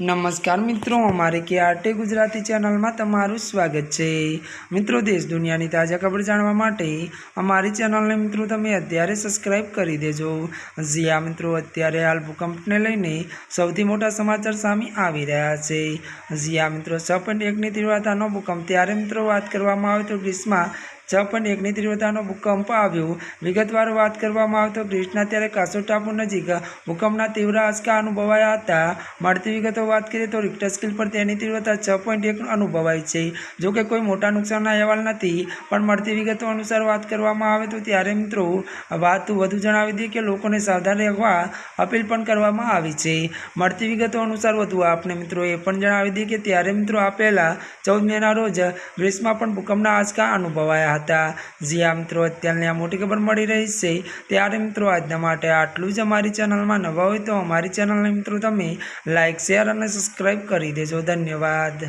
नमस्कार मित्रों, अमारी KRT गुजराती चैनल में तमारू स्वागत है। मित्रों, देश दुनिया की ताजा खबर जाणवा माटे अमारी चैनल ने मित्रों तमे अत्यारे सब्सक्राइब करी देजो। जी हाँ मित्रों, अत्यारे हाल भूकंप ने लईने सौथी मोटा समाचार सामे आवी रह्या छे। जी हाँ मित्रों, 6.1 ની तीव्रताનો भूकंप त्यारे मित्रों बात करवामां आवे तो ग्रीसमां 6.1 ની तीव्रताનો भूकंप आव्यो। विगतवार बात करवामां आवे तो ग्रीसना त्यारे कासो टापू नजीक भूकंपना तीव्र आंचका अनुभवाया हता। મળતી વિગતો વાત કરીએ તો રિક્ટર સ્કેલ પર તેની તીવ્રતા 6.1 અનુભવાઈ છે। જો કે કોઈ મોટા નુકસાનના અહેવાલ નથી, પણ મળતી વિગતો અનુસાર વાત કરવામાં આવે તો ત્યારે મિત્રો વાત વધુ જણાવી દઈએ કે લોકોને સાવધાન રહેવા અપીલ પણ કરવામાં આવી છે। મળતી વિગતો અનુસાર વધુ આપને મિત્રો એ પણ જણાવી દઈએ કે ત્યારે મિત્રો આ પહેલા 14 મેના રોજ ગ્રીસમાં પણ ભૂકંપના આંચકા અનુભવાયા હતા। जी हाँ मित्रों, અત્યારની આ મોટી ખબર મળી રહી છે। ત્યારે મિત્રો આજના માટે આટલું જ। અમારી ચેનલમાં નવા હોય તો અમારી ચેનલને મિત્રો તમે લાइक शेर और सब्सक्राइब कर दीजिए। धन्यवाद।